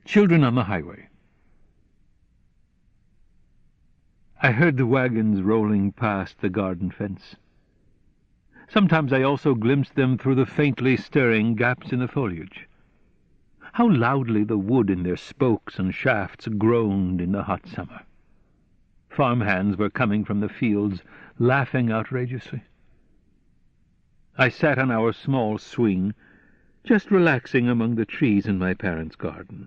Children on the highway. I heard the wagons rolling past the garden fence. Sometimes I also glimpsed them through the faintly stirring gaps in the foliage. How loudly the wood in their spokes and shafts groaned in the hot summer. Farmhands were coming from the fields, laughing outrageously. I sat on our small swing, just relaxing among the trees in my parents' garden.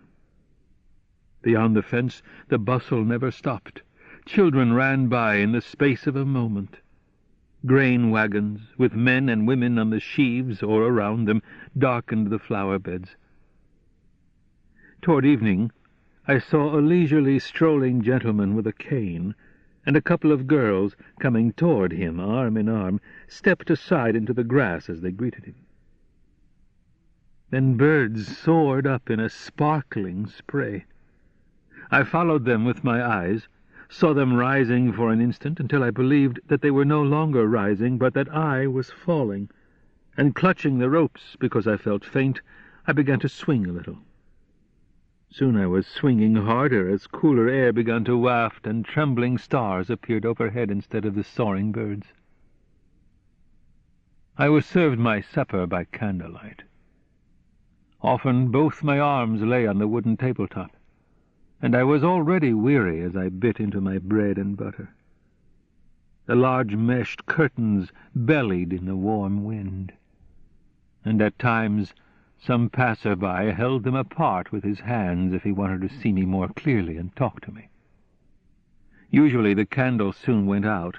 Beyond the fence the bustle never stopped. Children ran by in the space of a moment. Grain wagons, with men and women on the sheaves or around them, darkened the flower beds. Toward evening I saw a leisurely strolling gentleman with a cane, and a couple of girls coming toward him, arm in arm, stepped aside into the grass as they greeted him. Then birds soared up in a sparkling spray. I followed them with my eyes, saw them rising for an instant until I believed that they were no longer rising, but that I was falling, and clutching the ropes because I felt faint, I began to swing a little. Soon I was swinging harder as cooler air began to waft and trembling stars appeared overhead instead of the soaring birds. I was served my supper by candlelight. Often both my arms lay on the wooden tabletop, and I was already weary as I bit into my bread and butter. The large meshed curtains bellied in the warm wind, and at times some passer-by held them apart with his hands if he wanted to see me more clearly and talk to me. Usually the candle soon went out,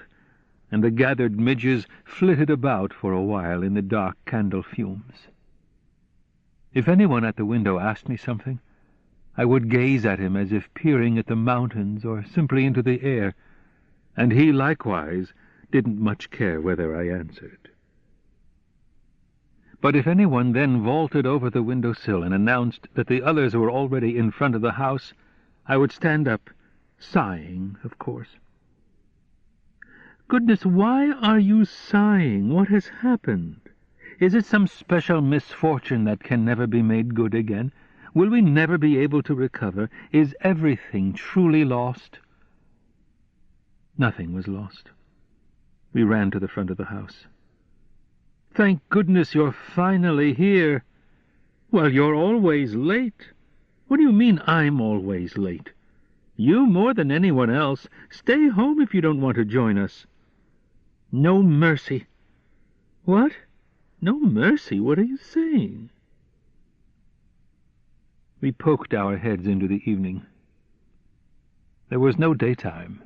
and the gathered midges flitted about for a while in the dark candle fumes. If anyone at the window asked me something, I would gaze at him as if peering at the mountains or simply into the air, and he likewise didn't much care whether I answered. But if anyone then vaulted over the windowsill and announced that the others were already in front of the house, I would stand up, sighing, of course. "Goodness, why are you sighing? What has happened? Is it some special misfortune that can never be made good again? Will we never be able to recover? Is everything truly lost?" Nothing was lost. We ran to the front of the house. "Thank goodness you're finally here." "Well, you're always late." "What do you mean I'm always late?" "You more than anyone else. Stay home if you don't want to join us." "No mercy." "What? No mercy? What are you saying?" We poked our heads into the evening. There was no daytime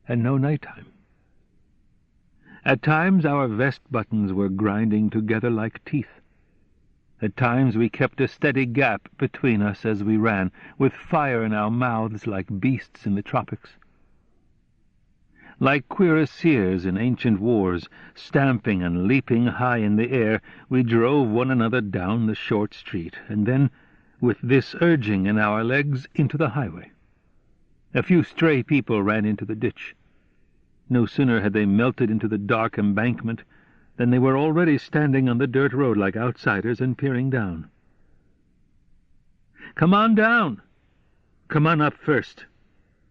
and no nighttime. At times our vest buttons were grinding together like teeth. At times we kept a steady gap between us as we ran, with fire in our mouths like beasts in the tropics. Like cuirassiers in ancient wars, stamping and leaping high in the air, we drove one another down the short street, and then, with this urging in our legs, into the highway. A few stray people ran into the ditch. No sooner had they melted into the dark embankment than they were already standing on the dirt road like outsiders and peering down. "Come on down." "Come on up first."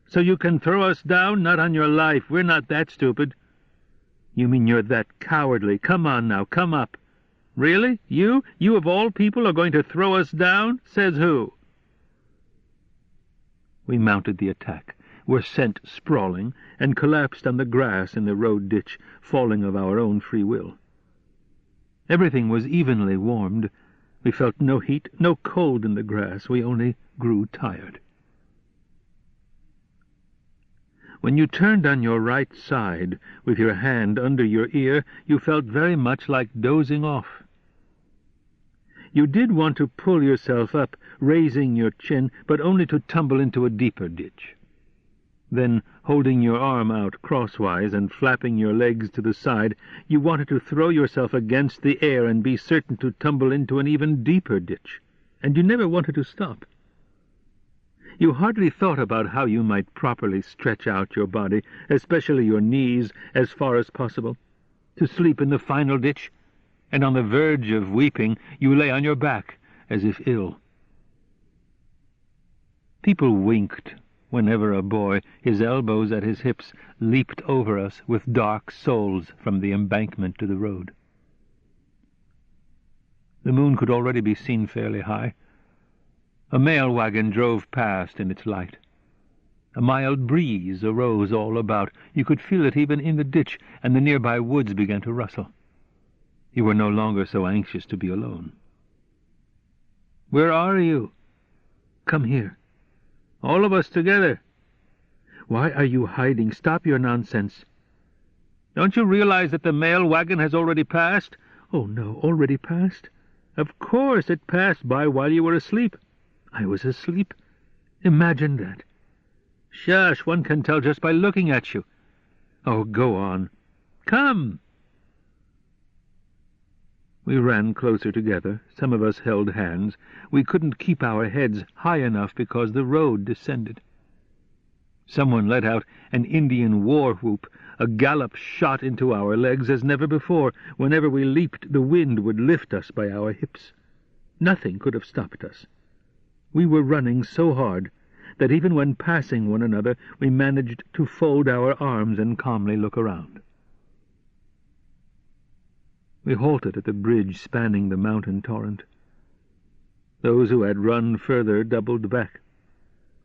"So you can throw us down? Not on your life. We're not that stupid." "You mean you're that cowardly? Come on now, come up." "Really? You of all people are going to throw us down? Says who?" We mounted the attack, were sent sprawling, and collapsed on the grass in the road ditch, falling of our own free will. Everything was evenly warmed. We felt no heat, no cold in the grass. We only grew tired. When you turned on your right side, with your hand under your ear, you felt very much like dozing off. You did want to pull yourself up, raising your chin, but only to tumble into a deeper ditch. Then, holding your arm out crosswise and flapping your legs to the side, you wanted to throw yourself against the air and be certain to tumble into an even deeper ditch, and you never wanted to stop. You hardly thought about how you might properly stretch out your body, especially your knees, as far as possible, to sleep in the final ditch, and on the verge of weeping you lay on your back, as if ill. People winked whenever a boy, his elbows at his hips, leaped over us with dark souls from the embankment to the road. The moon could already be seen fairly high. A mail wagon drove past in its light. A mild breeze arose all about. You could feel it even in the ditch, and the nearby woods began to rustle. You were no longer so anxious to be alone. "Where are you?" "Come here." "All of us together." "Why are you hiding? Stop your nonsense." "Don't you realize that the mail wagon has already passed?" "Oh, no, already passed?" "Of course, it passed by while you were asleep." "I was asleep? Imagine that." "Shush, one can tell just by looking at you." "Oh, go on." "Come." We ran closer together. Some of us held hands. We couldn't keep our heads high enough because the road descended. Someone let out an Indian war whoop. A gallop shot into our legs as never before. Whenever we leaped, the wind would lift us by our hips. Nothing could have stopped us. We were running so hard that even when passing one another, we managed to fold our arms and calmly look around. We halted at the bridge spanning the mountain torrent. Those who had run further doubled back.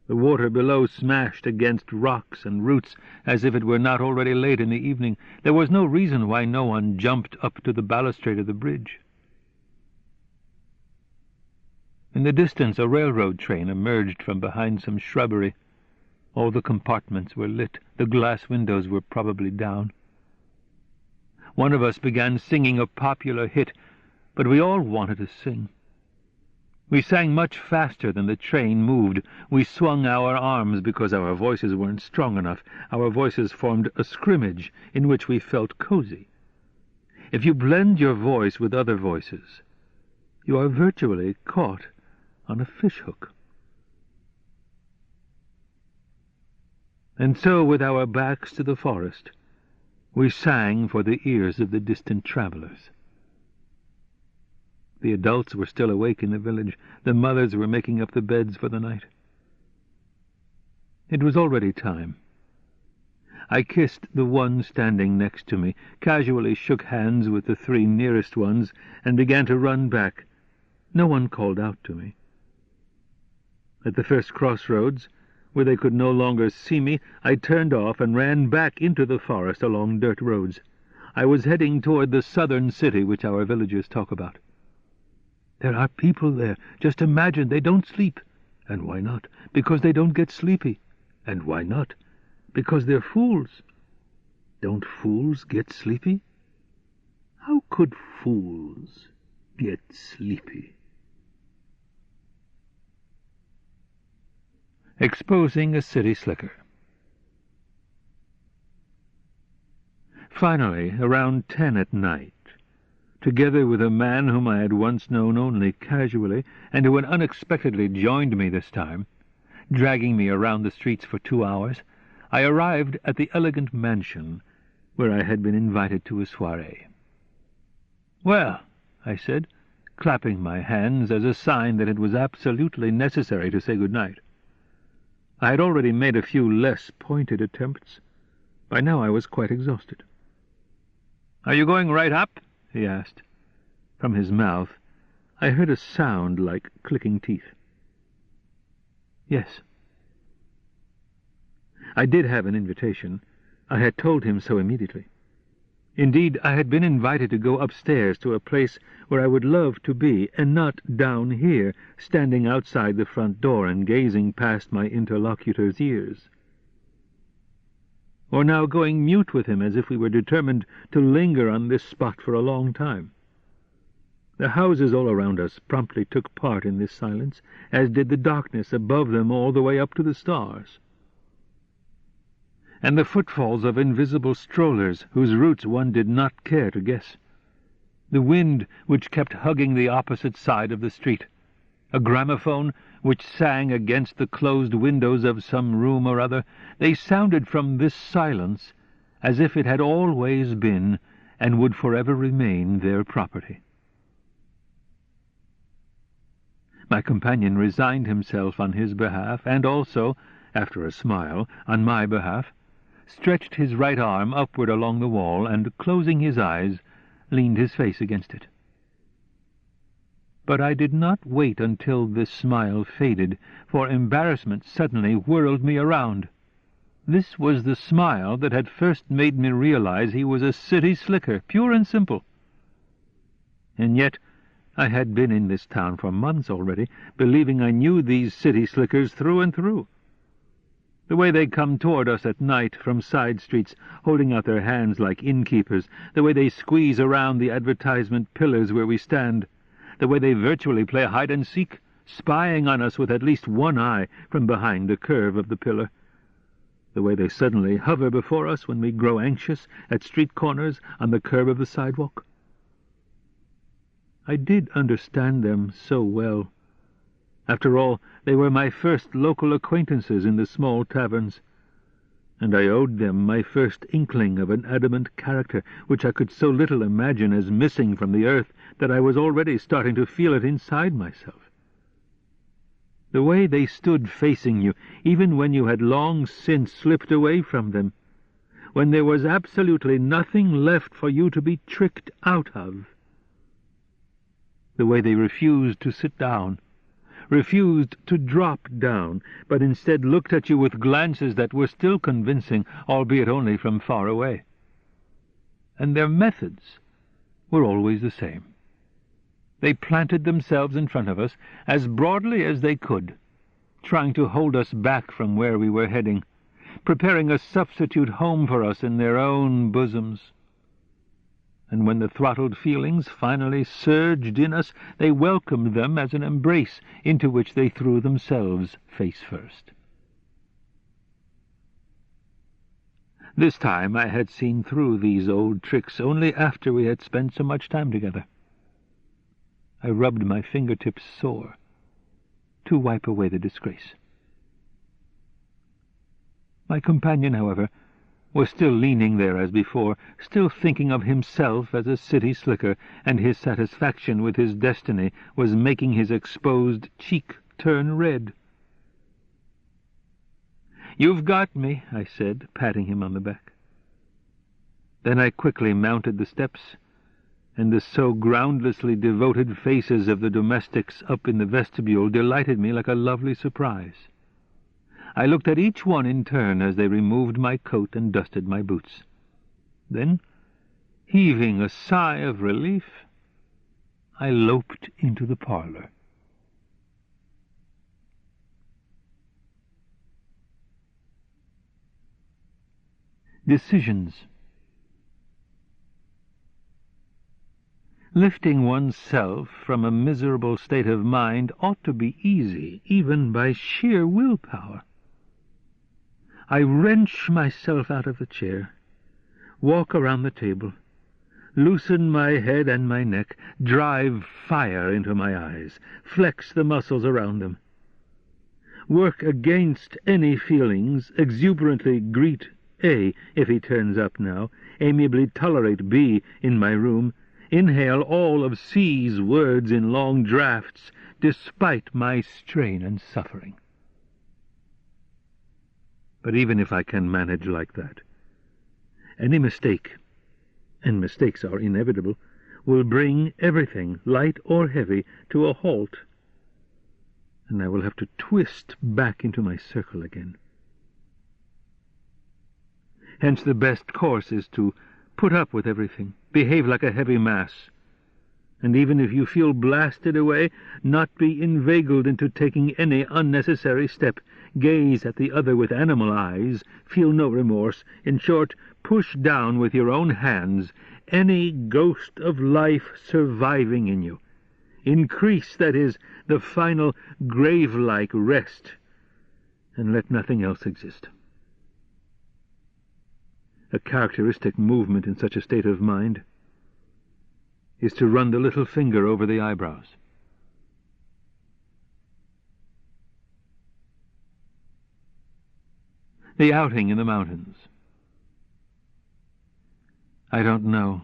The water below smashed against rocks and roots as if it were not already late in the evening. There was no reason why no one jumped up to the balustrade of the bridge. In the distance, a railroad train emerged from behind some shrubbery. All the compartments were lit. The glass windows were probably down. One of us began singing a popular hit, but we all wanted to sing. We sang much faster than the train moved. We swung our arms because our voices weren't strong enough. Our voices formed a scrimmage in which we felt cozy. If you blend your voice with other voices, you are virtually caught on a fishhook. And so, with our backs to the forest, we sang for the ears of the distant travelers. The adults were still awake in the village. The mothers were making up the beds for the night. It was already time. I kissed the one standing next to me, casually shook hands with the three nearest ones, and began to run back. No one called out to me. At the first crossroads, where they could no longer see me, I turned off and ran back into the forest along dirt roads. I was heading toward the southern city which our villagers talk about. There are people there. Just imagine, they don't sleep. And why not? Because they don't get sleepy. And why not? Because they're fools. Don't fools get sleepy? How could fools get sleepy? Exposing a city slicker. Finally, around 10 at night, together with a man whom I had once known only casually, and who had unexpectedly joined me this time, dragging me around the streets for 2 hours, I arrived at the elegant mansion where I had been invited to a soirée. "Well," I said, clapping my hands as a sign that it was absolutely necessary to say good night. I had already made a few less pointed attempts. By now I was quite exhausted. "Are you going right up?" he asked. From his mouth I heard a sound like clicking teeth. "Yes." I did have an invitation. I had told him so immediately. Indeed, I had been invited to go upstairs to a place where I would love to be, and not down here, standing outside the front door and gazing past my interlocutor's ears. Or now going mute with him as if we were determined to linger on this spot for a long time. The houses all around us promptly took part in this silence, as did the darkness above them all the way up to the stars, and the footfalls of invisible strollers whose routes one did not care to guess, the wind which kept hugging the opposite side of the street, a gramophone which sang against the closed windows of some room or other. They sounded from this silence as if it had always been and would forever remain their property. My companion resigned himself on his behalf, and also, after a smile, on my behalf, stretched his right arm upward along the wall, and, closing his eyes, leaned his face against it. But I did not wait until this smile faded, for embarrassment suddenly whirled me around. This was the smile that had first made me realize he was a city slicker, pure and simple. And yet I had been in this town for months already, believing I knew these city slickers through and through. The way they come toward us at night from side streets, holding out their hands like innkeepers, the way they squeeze around the advertisement pillars where we stand, the way they virtually play hide-and-seek, spying on us with at least one eye from behind the curve of the pillar, the way they suddenly hover before us when we grow anxious at street corners on the curb of the sidewalk. I did understand them so well. After all, they were my first local acquaintances in the small taverns, and I owed them my first inkling of an adamant character which I could so little imagine as missing from the earth that I was already starting to feel it inside myself. The way they stood facing you, even when you had long since slipped away from them, when there was absolutely nothing left for you to be tricked out of. The way they refused to sit down, refused to drop down, but instead looked at you with glances that were still convincing, albeit only from far away. And their methods were always the same. They planted themselves in front of us as broadly as they could, trying to hold us back from where we were heading, preparing a substitute home for us in their own bosoms. And when the throttled feelings finally surged in us, they welcomed them as an embrace into which they threw themselves face first. This time I had seen through these old tricks only after we had spent so much time together. I rubbed my fingertips sore to wipe away the disgrace. My companion, however, was still leaning there as before, still thinking of himself as a city slicker, and his satisfaction with his destiny was making his exposed cheek turn red. "You've got me," I said, patting him on the back. Then I quickly mounted the steps, and the so groundlessly devoted faces of the domestics up in the vestibule delighted me like a lovely surprise. I looked at each one in turn as they removed my coat and dusted my boots. Then, heaving a sigh of relief, I loped into the parlor. Decisions. Lifting oneself from a miserable state of mind ought to be easy, even by sheer willpower. I wrench myself out of the chair, walk around the table, loosen my head and my neck, drive fire into my eyes, flex the muscles around them, work against any feelings, exuberantly greet A if he turns up now, amiably tolerate B in my room, inhale all of C's words in long drafts, despite my strain and suffering. But even if I can manage like that, any mistake, and mistakes are inevitable, will bring everything, light or heavy, to a halt, and I will have to twist back into my circle again. Hence the best course is to put up with everything, behave like a heavy mass, and even if you feel blasted away, not be inveigled into taking any unnecessary step, gaze at the other with animal eyes, feel no remorse, in short, push down with your own hands any ghost of life surviving in you. Increase, that is, the final grave-like rest, and let nothing else exist. A characteristic movement in such a state of mind is to run the little finger over the eyebrows. The outing in the mountains. I don't know.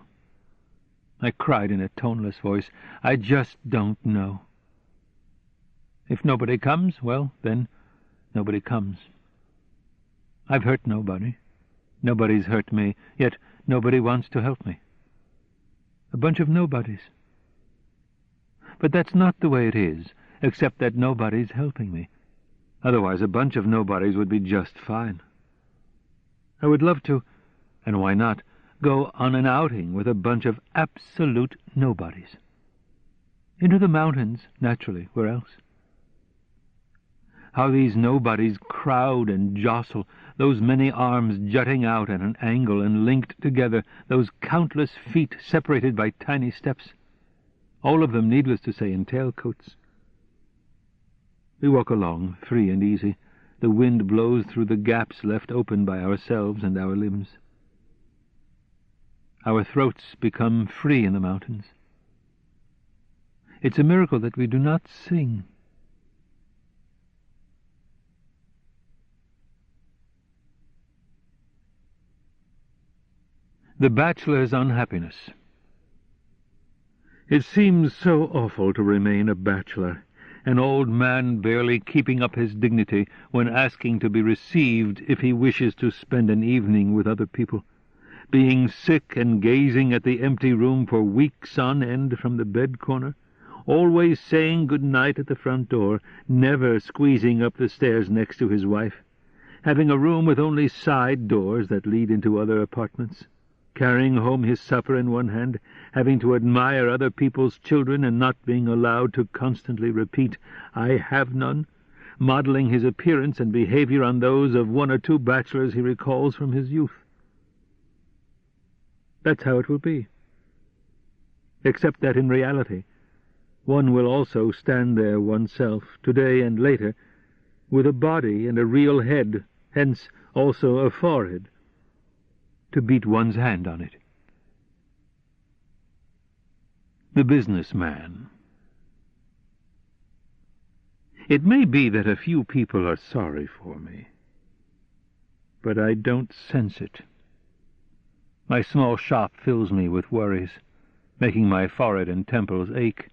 I cried in a toneless voice. I just don't know. If nobody comes, well, then nobody comes. I've hurt nobody. Nobody's hurt me, yet nobody wants to help me. A bunch of nobodies. But that's not the way it is, except that nobody's helping me. Otherwise a bunch of nobodies would be just fine. I would love to, and why not, go on an outing with a bunch of absolute nobodies. Into the mountains, naturally, where else? How these nobodies crowd and jostle, those many arms jutting out at an angle and linked together, those countless feet separated by tiny steps, all of them, needless to say, in tailcoats. We walk along, free and easy. The wind blows through the gaps left open by ourselves and our limbs. Our throats become free in the mountains. It's a miracle that we do not sing. The bachelor's unhappiness. It seems so awful to remain a bachelor, an old man barely keeping up his dignity when asking to be received if he wishes to spend an evening with other people, being sick and gazing at the empty room for weeks on end from the bed corner, always saying good night at the front door, never squeezing up the stairs next to his wife, having a room with only side doors that lead into other apartments, carrying home his supper in one hand, having to admire other people's children and not being allowed to constantly repeat, "I have none," modeling his appearance and behavior on those of one or two bachelors he recalls from his youth. That's how it will be. Except that in reality, one will also stand there oneself, today and later, with a body and a real head, hence also a forehead, to beat one's hand on it. The businessman. It may be that a few people are sorry for me, but I don't sense it. My small shop fills me with worries, making my forehead and temples ache,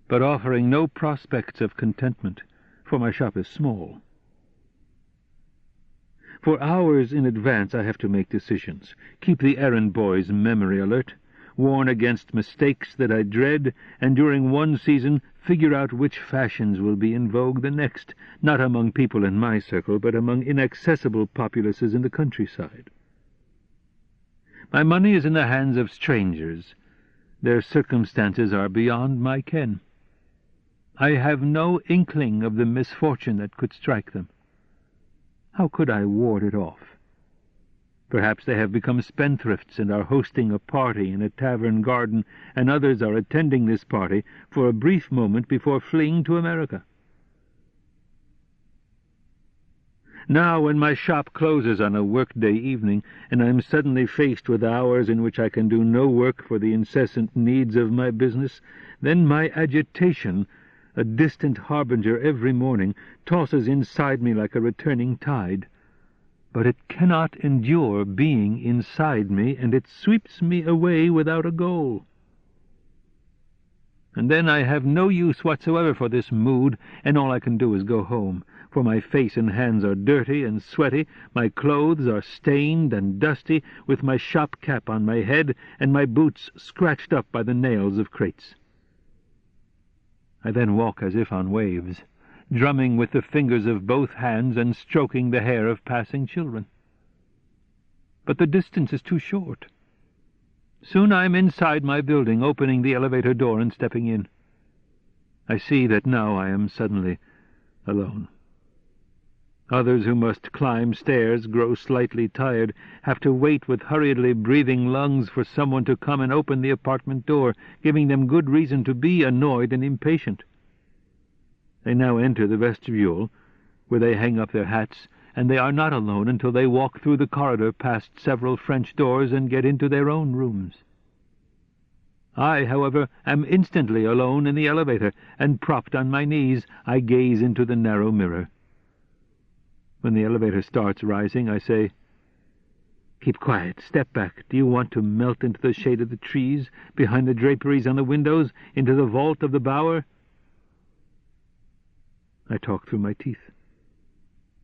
but offering no prospects of contentment, for my shop is small. For hours in advance I have to make decisions, keep the errand boy's memory alert, warn against mistakes that I dread, and during one season figure out which fashions will be in vogue the next, not among people in my circle, but among inaccessible populaces in the countryside. My money is in the hands of strangers. Their circumstances are beyond my ken. I have no inkling of the misfortune that could strike them. How could I ward it off? Perhaps they have become spendthrifts and are hosting a party in a tavern garden, and others are attending this party for a brief moment before fleeing to America. Now, when my shop closes on a workday evening, and I am suddenly faced with hours in which I can do no work for the incessant needs of my business, then my agitation, a distant harbinger every morning, tosses inside me like a returning tide. But it cannot endure being inside me, and it sweeps me away without a goal. And then I have no use whatsoever for this mood, and all I can do is go home, for my face and hands are dirty and sweaty, my clothes are stained and dusty, with my shop cap on my head, and my boots scratched up by the nails of crates. I then walk as if on waves, drumming with the fingers of both hands and stroking the hair of passing children. But the distance is too short. Soon I am inside my building, opening the elevator door and stepping in. I see that now I am suddenly alone. Others who must climb stairs, grow slightly tired, have to wait with hurriedly breathing lungs for someone to come and open the apartment door, giving them good reason to be annoyed and impatient. They now enter the vestibule, where they hang up their hats, and they are not alone until they walk through the corridor past several French doors and get into their own rooms. I, however, am instantly alone in the elevator, and propped on my knees, I gaze into the narrow mirror. When the elevator starts rising, I say, "Keep quiet, step back. Do you want to melt into the shade of the trees, behind the draperies on the windows, into the vault of the bower?" I talk through my teeth,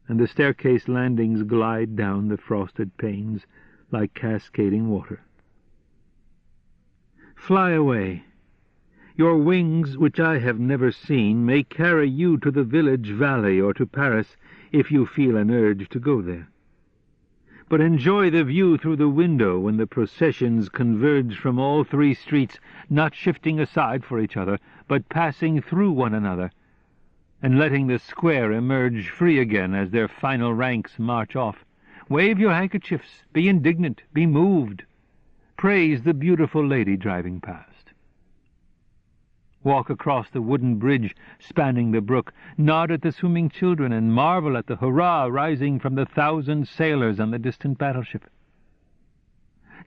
and the staircase landings glide down the frosted panes like cascading water. Fly away. Your wings, which I have never seen, may carry you to the village valley or to Paris if you feel an urge to go there. But enjoy the view through the window when the processions converge from all three streets, not shifting aside for each other, but passing through one another, and letting the square emerge free again as their final ranks march off. Wave your handkerchiefs, be indignant, be moved. Praise the beautiful lady driving past. Walk across the wooden bridge spanning the brook, nod at the swimming children, and marvel at the hurrah rising from the 1,000 sailors on the distant battleship.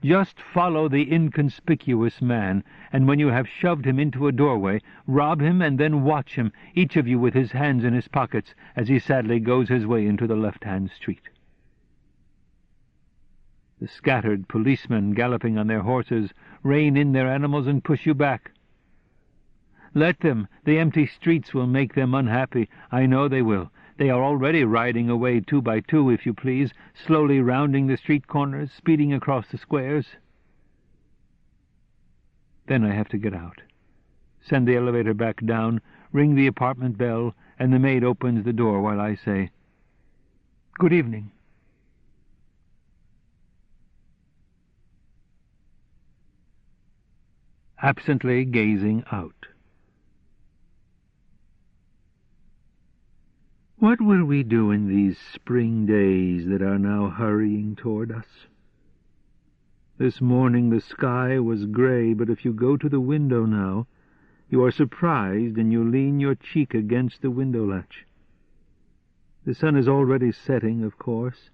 Just follow the inconspicuous man, and when you have shoved him into a doorway, rob him and then watch him, each of you with his hands in his pockets, as he sadly goes his way into the left-hand street. The scattered policemen galloping on their horses rein in their animals and push you back. Let them. The empty streets will make them unhappy. I know they will. They are already riding away 2 by 2, if you please, slowly rounding the street corners, speeding across the squares. Then I have to get out, send the elevator back down, ring the apartment bell, and the maid opens the door while I say, "Good evening." Absently gazing out. What will we do in these spring days that are now hurrying toward us? This morning the sky was grey, but if you go to the window now, you are surprised and you lean your cheek against the window latch. The sun is already setting, of course,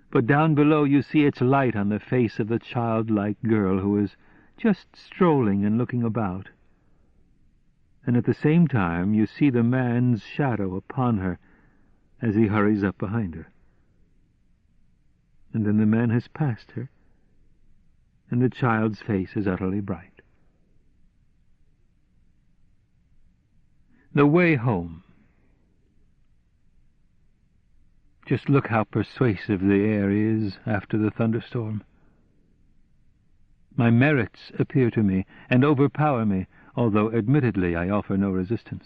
but down below you see its light on the face of the childlike girl who is just strolling and looking about. And at the same time you see the man's shadow upon her as he hurries up behind her. And then the man has passed her, and the child's face is utterly bright. The way home. Just look how persuasive the air is after the thunderstorm. My merits appear to me and overpower me, although admittedly I offer no resistance.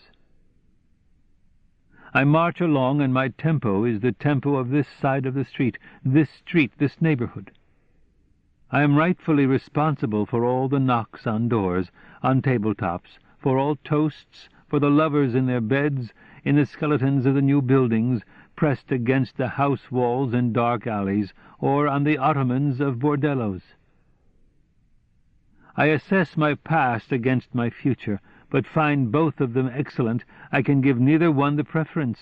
I march along, and my tempo is the tempo of this side of the street, this neighborhood. I am rightfully responsible for all the knocks on doors, on tabletops, for all toasts, for the lovers in their beds, in the skeletons of the new buildings, pressed against the house walls in dark alleys, or on the ottomans of bordellos. I assess my past against my future, but find both of them excellent. I can give neither one the preference,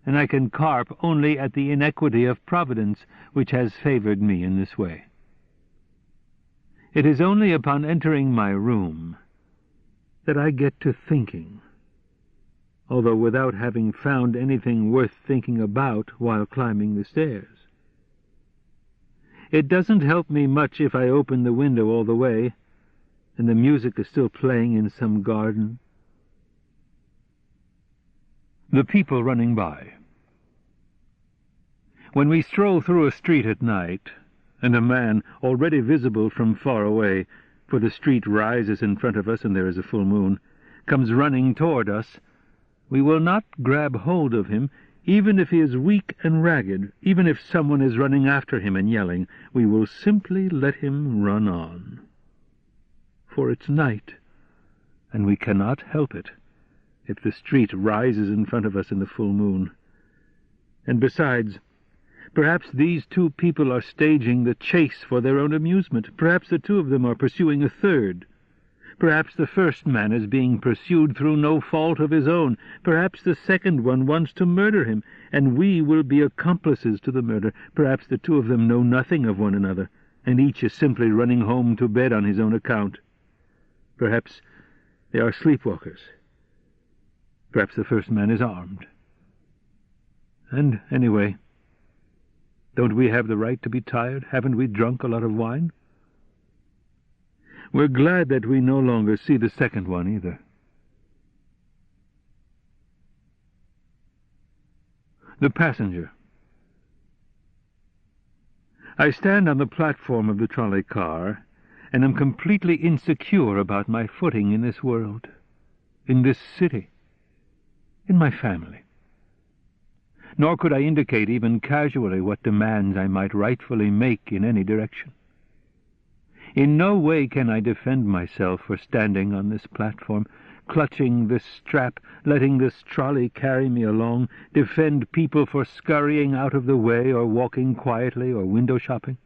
and I can carp only at the inequity of Providence, which has favored me in this way. It is only upon entering my room that I get to thinking, although without having found anything worth thinking about while climbing the stairs. It doesn't help me much if I open the window all the way, and the music is still playing in some garden. The people running by. When we stroll through a street at night, and a man, already visible from far away, for the street rises in front of us and there is a full moon, comes running toward us, we will not grab hold of him, even if he is weak and ragged, even if someone is running after him and yelling. We will simply let him run on. For it's night, and we cannot help it if the street rises in front of us in the full moon. And besides, perhaps these two people are staging the chase for their own amusement. Perhaps the two of them are pursuing a third. Perhaps the first man is being pursued through no fault of his own. Perhaps the second one wants to murder him, and we will be accomplices to the murder. Perhaps the two of them know nothing of one another, and each is simply running home to bed on his own account. Perhaps they are sleepwalkers. Perhaps the first man is armed. And anyway, don't we have the right to be tired? Haven't we drunk a lot of wine? We're glad that we no longer see the second one either. The passenger. I stand on the platform of the trolley car and am completely insecure about my footing in this world, in this city, in my family. Nor could I indicate even casually what demands I might rightfully make in any direction. In no way can I defend myself for standing on this platform, clutching this strap, letting this trolley carry me along, defend people for scurrying out of the way or walking quietly or window shopping.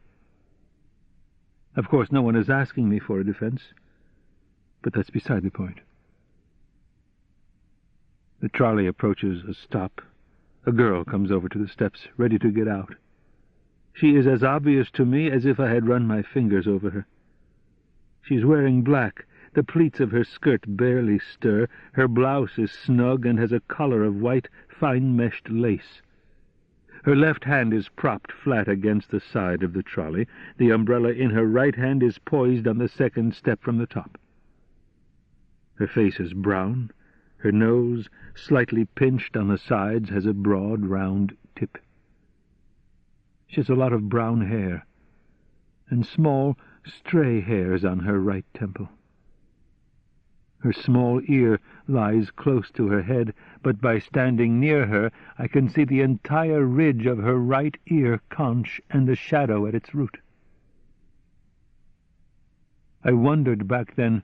Of course, no one is asking me for a defense, but that's beside the point. The trolley approaches a stop. A girl comes over to the steps, ready to get out. She is as obvious to me as if I had run my fingers over her. She's wearing black. The pleats of her skirt barely stir. Her blouse is snug and has a collar of white, fine-meshed lace. Her left hand is propped flat against the side of the trolley. The umbrella in her right hand is poised on the second step from the top. Her face is brown. Her nose, slightly pinched on the sides, has a broad, round tip. She has a lot of brown hair, and small, stray hairs on her right temple. Her small ear lies close to her head, but by standing near her I can see the entire ridge of her right ear conch and the shadow at its root. I wondered back then,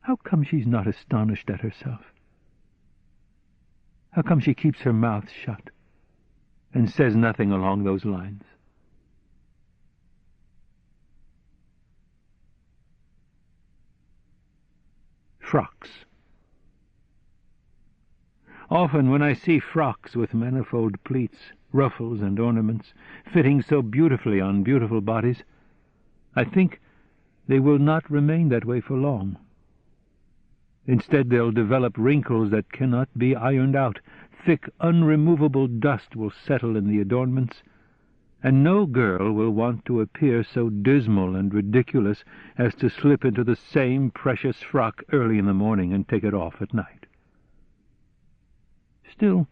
how come she's not astonished at herself? How come she keeps her mouth shut and says nothing along those lines? Frocks. Often when I see frocks with manifold pleats, ruffles and ornaments, fitting so beautifully on beautiful bodies, I think they will not remain that way for long. Instead, they'll develop wrinkles that cannot be ironed out. Thick, unremovable dust will settle in the adornments, and no girl will want to appear so dismal and ridiculous as to slip into the same precious frock early in the morning and take it off at night. Still,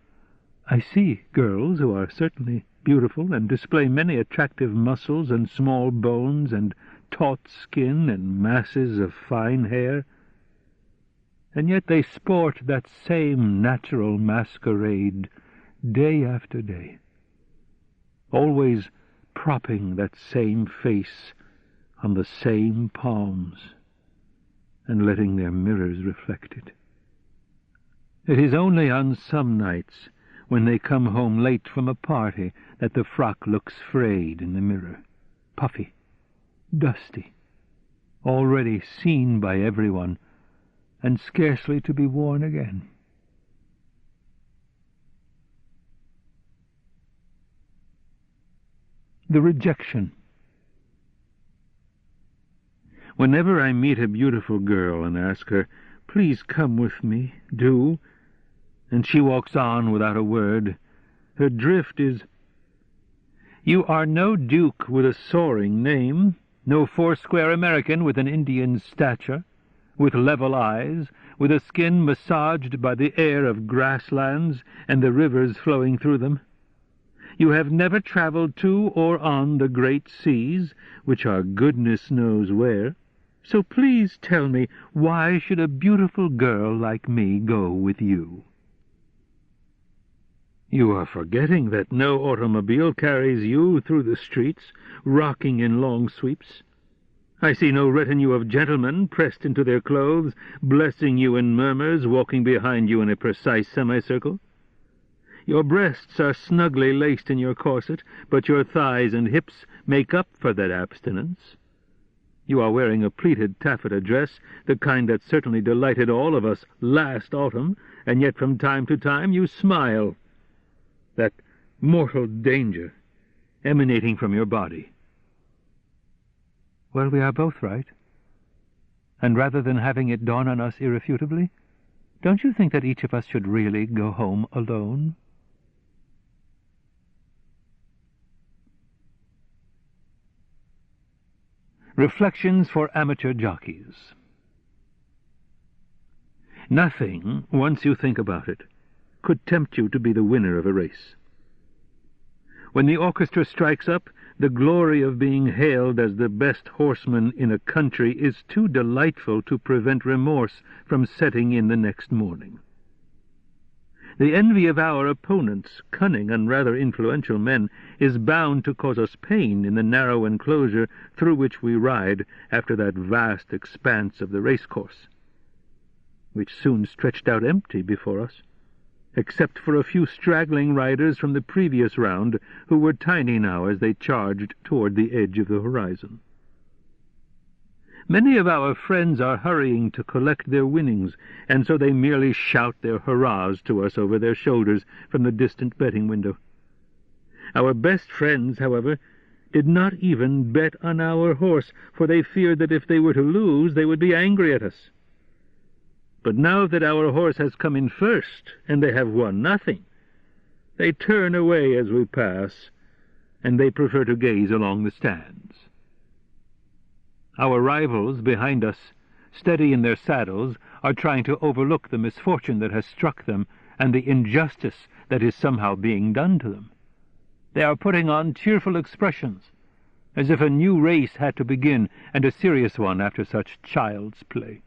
I see girls who are certainly beautiful and display many attractive muscles and small bones and taut skin and masses of fine hair, and yet they sport that same natural masquerade day after day, always propping that same face on the same palms and letting their mirrors reflect it. It is only on some nights, when they come home late from a party, that the frock looks frayed in the mirror, puffy, dusty, already seen by everyone, and scarcely to be worn again. The rejection. Whenever I meet a beautiful girl and ask her, "Please come with me, do," and she walks on without a word, her drift is, "You are no duke with a soaring name, no foursquare American with an Indian stature, with level eyes, with a skin massaged by the air of grasslands and the rivers flowing through them. You have never traveled to or on the great seas, which are goodness knows where. So please tell me, why should a beautiful girl like me go with you?" You are forgetting that no automobile carries you through the streets, rocking in long sweeps. I see no retinue of gentlemen pressed into their clothes, blessing you in murmurs, walking behind you in a precise semicircle. Your breasts are snugly laced in your corset, but your thighs and hips make up for that abstinence. You are wearing a pleated taffeta dress, the kind that certainly delighted all of us last autumn, and yet from time to time you smile. That mortal danger emanating from your body. Well, we are both right. And rather than having it dawn on us irrefutably, don't you think that each of us should really go home alone? Reflections for amateur jockeys. Nothing, once you think about it, could tempt you to be the winner of a race. When the orchestra strikes up, the glory of being hailed as the best horseman in a country is too delightful to prevent remorse from setting in the next morning. The envy of our opponents, cunning and rather influential men, is bound to cause us pain in the narrow enclosure through which we ride after that vast expanse of the racecourse, which soon stretched out empty before us, except for a few straggling riders from the previous round who were tiny now as they charged toward the edge of the horizon. Many of our friends are hurrying to collect their winnings, and so they merely shout their hurrahs to us over their shoulders from the distant betting window. Our best friends, however, did not even bet on our horse, for they feared that if they were to lose, they would be angry at us. But now that our horse has come in first, and they have won nothing, they turn away as we pass, and they prefer to gaze along the stands. Our rivals behind us, steady in their saddles, are trying to overlook the misfortune that has struck them and the injustice that is somehow being done to them. They are putting on cheerful expressions, as if a new race had to begin, and a serious one after such child's play.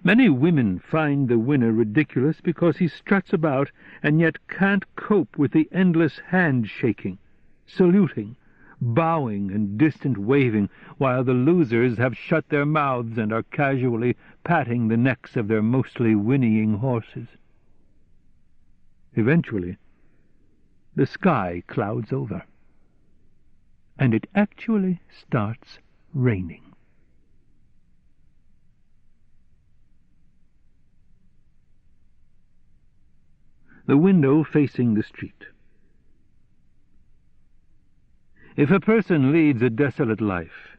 Many women find the winner ridiculous because he struts about and yet can't cope with the endless hand-shaking, saluting, bowing and distant waving, while the losers have shut their mouths and are casually patting the necks of their mostly whinnying horses. Eventually, the sky clouds over, and it actually starts raining. The window facing the street. If a person leads a desolate life,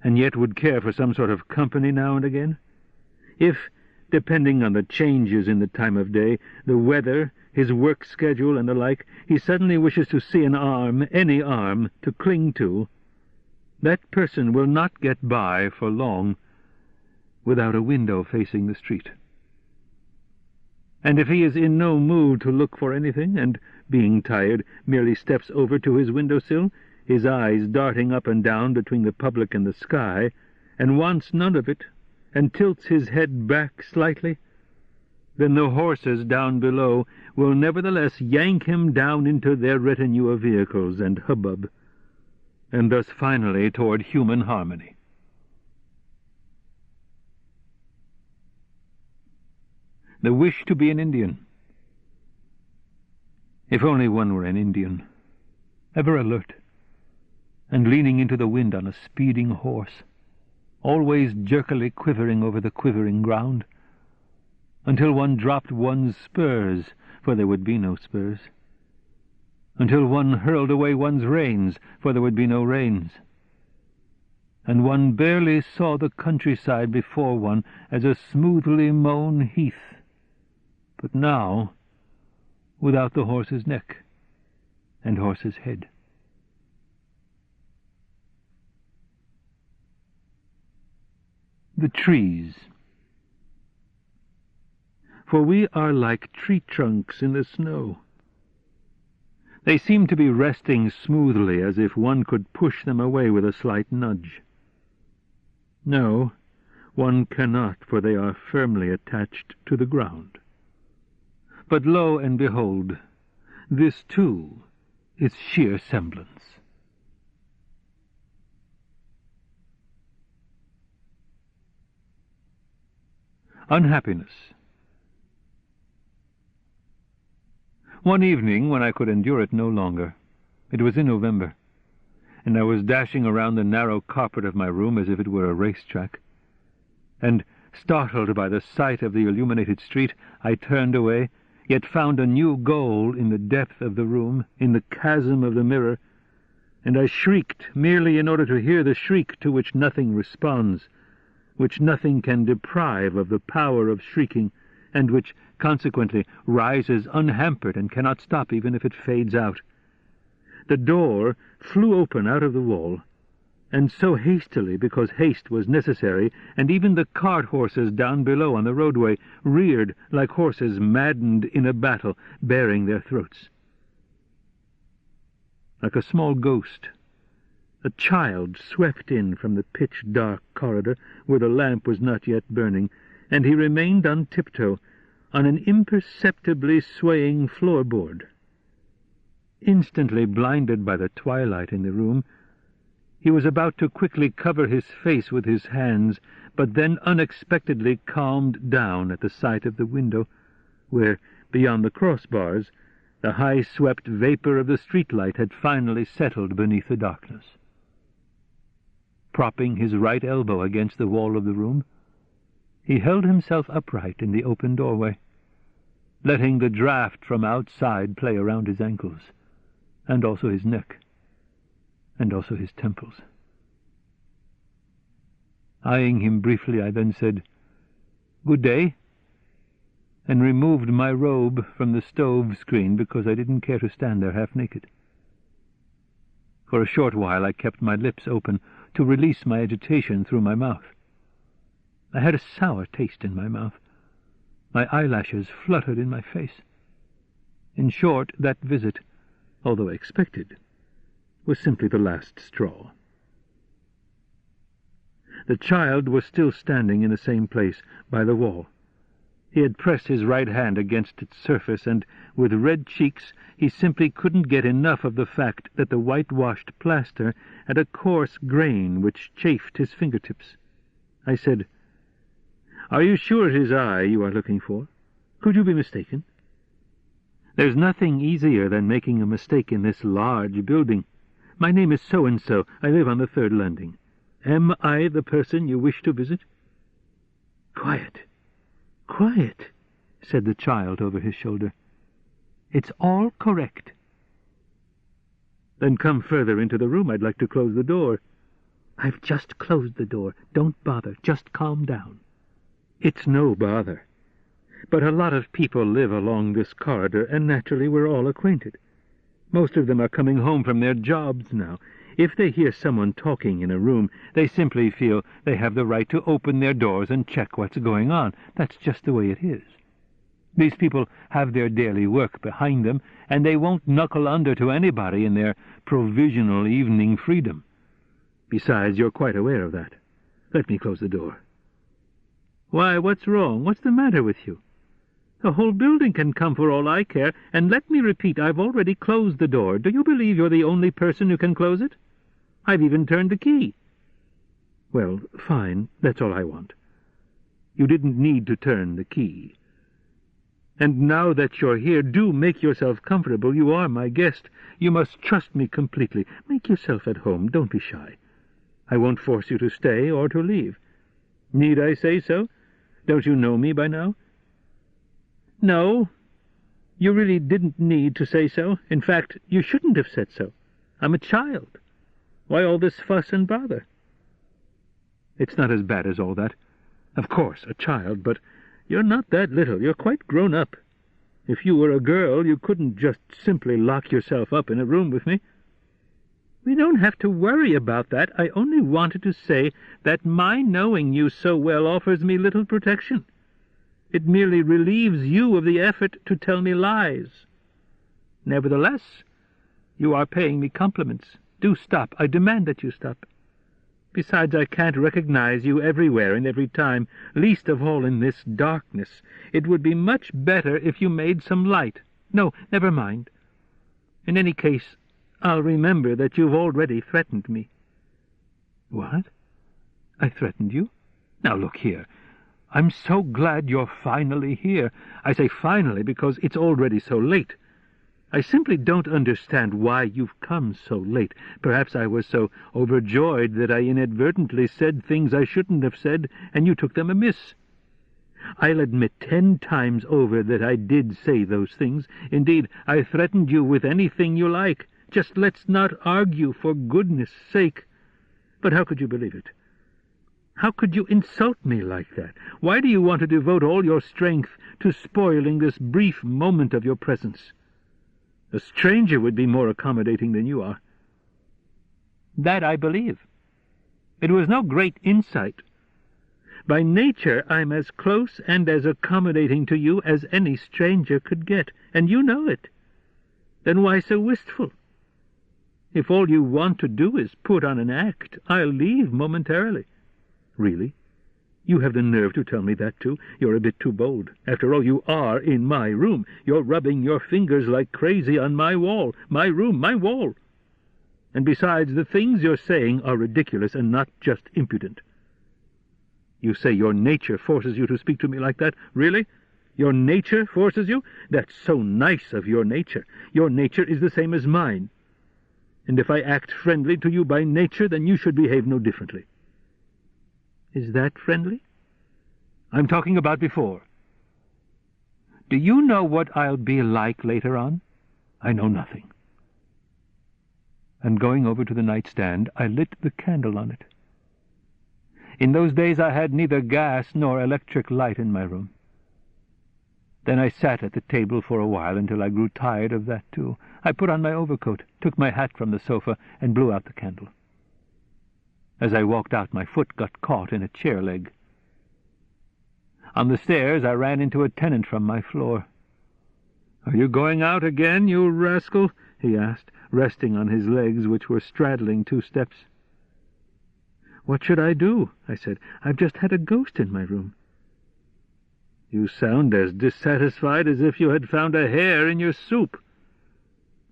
and yet would care for some sort of company now and again, if, depending on the changes in the time of day, the weather, his work schedule, and the like, he suddenly wishes to see an arm, any arm, to cling to, that person will not get by for long without a window facing the street. And if he is in no mood to look for anything, and, being tired, merely steps over to his window-sill, his eyes darting up and down between the public and the sky, and wants none of it, and tilts his head back slightly, then the horses down below will nevertheless yank him down into their retinue of vehicles and hubbub, and thus finally toward human harmony. The wish to be an Indian. If only one were an Indian, ever alert, and leaning into the wind on a speeding horse, always jerkily quivering over the quivering ground, until one dropped one's spurs, for there would be no spurs, until one hurled away one's reins, for there would be no reins, and one barely saw the countryside before one as a smoothly mown heath, but now without the horse's neck and horse's head. The trees. For we are like tree trunks in the snow. They seem to be resting smoothly, as if one could push them away with a slight nudge. No, one cannot, for they are firmly attached to the ground. But lo and behold, this too is sheer semblance. Unhappiness. One evening, when I could endure it no longer, it was in November, and I was dashing around the narrow carpet of my room as if it were a racetrack, and, startled by the sight of the illuminated street, I turned away, yet found a new goal in the depth of the room, in the chasm of the mirror, and I shrieked merely in order to hear the shriek to which nothing responds, which nothing can deprive of the power of shrieking, and which, consequently, rises unhampered and cannot stop even if it fades out. The door flew open out of the wall, and so hastily because haste was necessary, and even the cart horses down below on the roadway reared like horses maddened in a battle, baring their throats. Like a small ghost, a child swept in from the pitch-dark corridor where the lamp was not yet burning, and he remained on tiptoe on an imperceptibly swaying floorboard. Instantly blinded by the twilight in the room, he was about to quickly cover his face with his hands, but then unexpectedly calmed down at the sight of the window, where, beyond the crossbars, the high-swept vapor of the streetlight had finally settled beneath the darkness. Propping his right elbow against the wall of the room, he held himself upright in the open doorway, letting the draught from outside play around his ankles, and also his neck, and also his temples. Eyeing him briefly, I then said, "Good day," and removed my robe from the stove screen because I didn't care to stand there half-naked. For a short while I kept my lips open to release my agitation through my mouth. I had a sour taste in my mouth. My eyelashes fluttered in my face. In short, that visit, although expected, was simply the last straw. The child was still standing in the same place, by the wall. He had pressed his right hand against its surface, and, with red cheeks, he simply couldn't get enough of the fact that the whitewashed plaster had a coarse grain which chafed his fingertips. I said, "Are you sure it is I you are looking for? Could you be mistaken?" "There's nothing easier than making a mistake in this large building. My name is so-and-so. I live on the 3rd landing. Am I the person you wish to visit?" "Quiet, quiet," said the child over his shoulder. "It's all correct." "Then come further into the room. I'd like to close the door." "I've just closed the door. Don't bother. Just calm down." "It's no bother. But a lot of people live along this corridor, and naturally we're all acquainted. Most of them are coming home from their jobs now. If they hear someone talking in a room, they simply feel they have the right to open their doors and check what's going on. That's just the way it is. These people have their daily work behind them, and they won't knuckle under to anybody in their provisional evening freedom. Besides, you're quite aware of that. Let me close the door." "Why, what's wrong? What's the matter with you? The whole building can come for all I care, and let me repeat, I've already closed the door. Do you believe you're the only person who can close it? I've even turned the key." "Well, fine, that's all I want. You didn't need to turn the key. And now that you're here, do make yourself comfortable. You are my guest. You must trust me completely. Make yourself at home. Don't be shy. I won't force you to stay or to leave. Need I say so? Don't you know me by now?" "No, you really didn't need to say so. In fact, you shouldn't have said so. I'm a child. Why all this fuss and bother?" "It's not as bad as all that. Of course, a child, but you're not that little. You're quite grown up. If you were a girl, you couldn't just simply lock yourself up in a room with me." "We don't have to worry about that. I only wanted to say that my knowing you so well offers me little protection. It merely relieves you of the effort to tell me lies. Nevertheless, you are paying me compliments. Do stop. I demand that you stop. Besides, I can't recognize you everywhere and every time, least of all in this darkness. It would be much better if you made some light. No, never mind. In any case, I'll remember that you've already threatened me." "What? I threatened you? Now look here. I'm so glad you're finally here. I say finally because it's already so late. I simply don't understand why you've come so late. Perhaps I was so overjoyed that I inadvertently said things I shouldn't have said, and you took them amiss. I'll admit 10 times over that I did say those things. Indeed, I threatened you with anything you like. Just let's not argue, for goodness sake. But how could you believe it? How could you insult me like that? Why do you want to devote all your strength to spoiling this brief moment of your presence? A stranger would be more accommodating than you are." "That I believe. It was no great insight. By nature I'm as close and as accommodating to you as any stranger could get, and you know it. Then why so wistful? If all you want to do is put on an act, I'll leave momentarily. Really? You have the nerve to tell me that, too? You're a bit too bold. After all, you are in my room. You're rubbing your fingers like crazy on my wall. My room, my wall. And besides, the things you're saying are ridiculous and not just impudent. You say your nature forces you to speak to me like that? Really? Your nature forces you? That's so nice of your nature. Your nature is the same as mine. And if I act friendly to you by nature, then you should behave no differently. Is that friendly? I'm talking about before. Do you know what I'll be like later on? I know nothing. And going over to the nightstand, I lit the candle on it. In those days I had neither gas nor electric light in my room. Then I sat at the table for a while until I grew tired of that too. I put on my overcoat, took my hat from the sofa, and blew out the candle. As I walked out, my foot got caught in a chair leg. On the stairs I ran into a tenant from my floor. "Are you going out again, you rascal?" he asked, resting on his legs, which were straddling 2 steps. "What should I do?" I said. "I've just had a ghost in my room." "You sound as dissatisfied as if you had found a hair in your soup."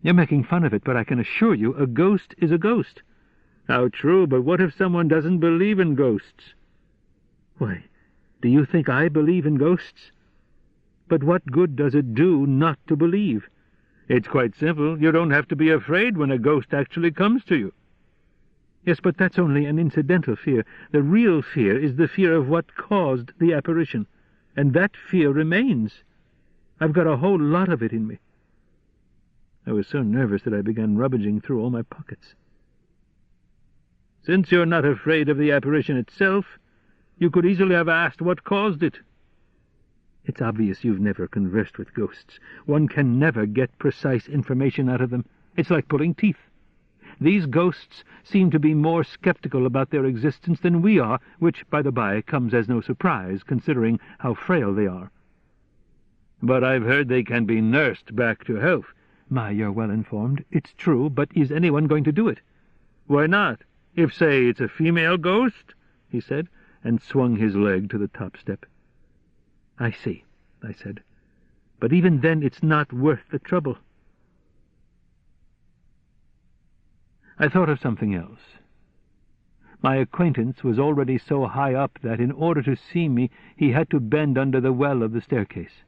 "You're making fun of it, but I can assure you a ghost is a ghost." "How true, but what if someone doesn't believe in ghosts?" "Why, do you think I believe in ghosts? But what good does it do not to believe?" "It's quite simple. You don't have to be afraid when a ghost actually comes to you." "Yes, but that's only an incidental fear. The real fear is the fear of what caused the apparition, and that fear remains. I've got a whole lot of it in me." I was so nervous that I began rummaging through all my pockets. "Since you're not afraid of the apparition itself, you could easily have asked what caused it." "It's obvious you've never conversed with ghosts. One can never get precise information out of them. It's like pulling teeth. These ghosts seem to be more skeptical about their existence than we are, which, by the by, comes as no surprise, considering how frail they are." "But I've heard they can be nursed back to health." "My, you're well informed. It's true, but is anyone going to do it?" "Why not? If, say, it's a female ghost," he said, and swung his leg to the top step. "I see," I said. "But even then it's not worth the trouble." I thought of something else. My acquaintance was already so high up that in order to see me he had to bend under the well of the staircase.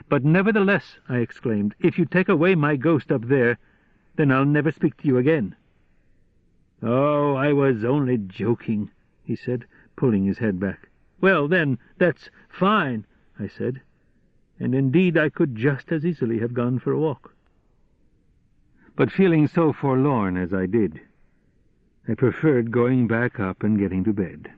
"But nevertheless," I exclaimed, "if you take away my ghost up there, then I'll never speak to you again." "Oh, I was only joking," he said, pulling his head back. "Well, then, that's fine," I said, and indeed I could just as easily have gone for a walk. But feeling so forlorn as I did, I preferred going back up and getting to bed.